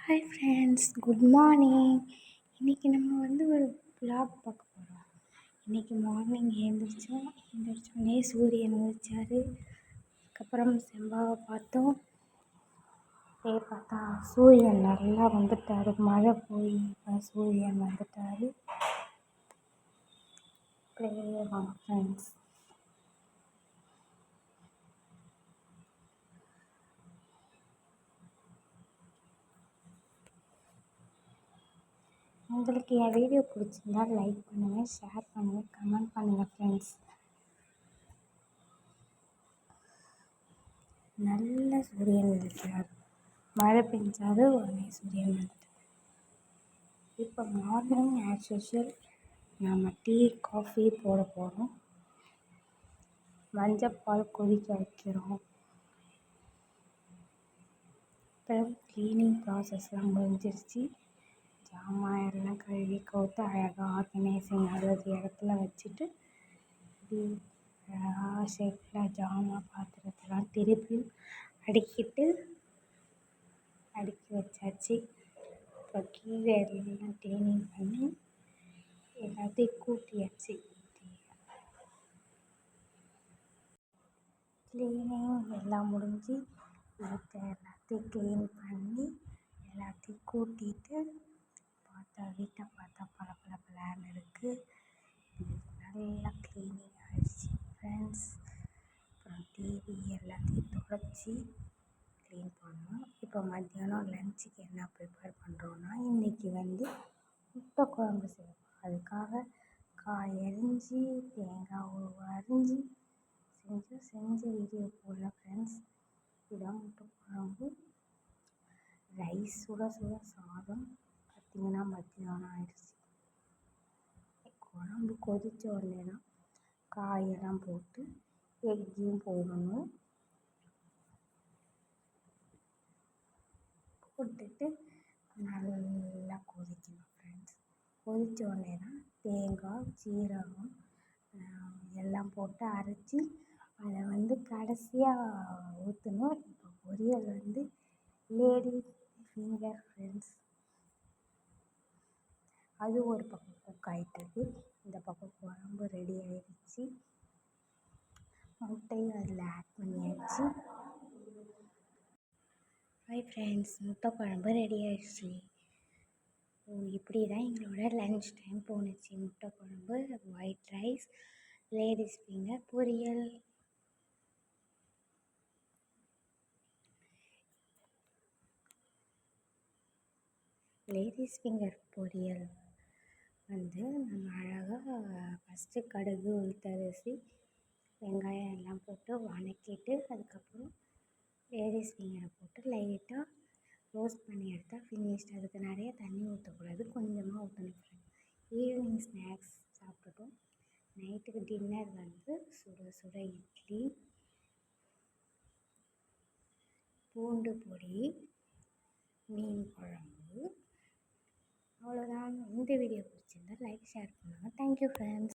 Hi friends, good morning. இன்றைக்கி நம்ம ஒரு vlog பார்க்க போகிறோம். இன்றைக்கி மார்னிங் எழுந்திரிச்சோடனே சூரியன் உதிச்சார். அதுக்கப்புறம் செம்பாவை பார்த்தோம். அப்படியே பார்த்தா சூரியன் நல்லா வந்துட்டார். மழை போய் சூரியன் வந்துட்டார். அப்படியே வாங்க ஃப்ரெண்ட்ஸ். உங்களுக்கு என் வீடியோ பிடிச்சிருந்தா லைக் பண்ணுங்கள், ஷேர் பண்ணுங்கள், கமெண்ட் பண்ணுங்கள் ஃப்ரெண்ட்ஸ். நல்ல சூரியன் இருக்கிறார். மழை பெஞ்சாரு, உடனே சூரியன் வந்துட்டார். இப்போ மார்னிங் ஆஸ் யூஷுவல் நாம் டீ காஃபி போட போகிறோம். மஞ்சப்பால் கொதிக்க வைக்கிறோம். அப்புறம் க்ளீனிங் ப்ராசஸ்லாம் முடிஞ்சிருச்சு. ஜாமான் எல்லாம் கழுவி கவுத்து அழகாக ஆர்கனைசிங் அதாவது இடத்துல வச்சுட்டு அழகாக ஷேப்பில் ஜாமான் பாத்திரத்தெல்லாம் திருப்பி அடுக்கி வச்சாச்சு. இப்போ கீழே எல்லாம் க்ளீனிங் பண்ணி எல்லாத்தையும் கூட்டியாச்சு. க்ளீனிங் எல்லாம் முடிஞ்சு வீட்டை எல்லாத்தையும் க்ளீன் பண்ணி எல்லாத்தையும் கூட்டிட்டு வீட்டை பார்த்தா பளபளன்னு இருக்குது. நல்லா க்ளீனிங் ஆகிடுச்சு ஃப்ரெண்ட்ஸ். அப்புறம் டிவி எல்லாத்தையும் துடைச்சி க்ளீன் பண்ணோம். இப்போ மத்தியானம் லஞ்சுக்கு என்ன ப்ரிப்பேர் பண்ணுறோன்னா, இன்றைக்கி முட்டை குழம்பு செய்வோம். அதுக்காக காய் அரிஞ்சு தேங்காய் அரிஞ்சு செஞ்சு வீடியோ போடல ஃப்ரெண்ட்ஸ். இதுதான் முட்டை குழம்பு. ரைஸ் சுட சாதம் பார்த்திங்கன்னா மத்தியானம் ஆயிடுச்சு. குழம்பு கொதித்த உடனே தான் காயெல்லாம் போட்டு எக்கையும் போடணும். போட்டுட்டு நல்லா கொதிக்கணும் ஃப்ரெண்ட்ஸ். கொதித்த உடனே தான் தேங்காய் சீரகம் எல்லாம் போட்டு அரைச்சி அதை கடைசியாக ஊற்றணும். இப்போ பொரியல் லேடிஸ் ஃபிங்கர் ஃப்ரெண்ட்ஸ். அது ஒரு பக்கம் குக் ஆகிட்டுருக்கு. இந்த பக்கம் குழம்பு ரெடி ஆகிடுச்சு. முட்டையும் அதில் ஆட் பண்ணியாச்சு. ஹாய் ஃப்ரெண்ட்ஸ், முட்டை குழம்பு ரெடி ஆகிடுச்சு. இப்படி தான் எங்களோட லன்ச் டைம் போணுச்சு. முட்டை குழம்பு, ஒயிட் ரைஸ், லேடிஸ் ஃபிங்கர் பொரியல். லேடிஸ் ஃபிங்கர் பொரியல் நம்ம அழகாக ஃபஸ்ட்டு கடுகு உளுத்தரிசி வெங்காயம் எல்லாம் போட்டு வதக்கிட்டு அதுக்கப்புறம் லேடிஸ் ஃபிங்கரை போட்டு லைட்டாக ரோஸ்ட் பண்ணி எடுத்தால் ஃபினிஷ்ட். அதுக்கு நிறைய தண்ணி ஊற்றக்கூடாது, கொஞ்சமாக ஊற்றணும். ஈவினிங் ஸ்நாக்ஸ் சாப்பிட்டுட்டோம். நைட்டுக்கு டின்னர் சுட இட்லி, பூண்டு பொடி, மீன் குழம்பு. அவ்வளோதான். இந்த வீடியோ பிடிச்சிருந்தா லைக் ஷேர் பண்ணுங்கள். Thank you friends.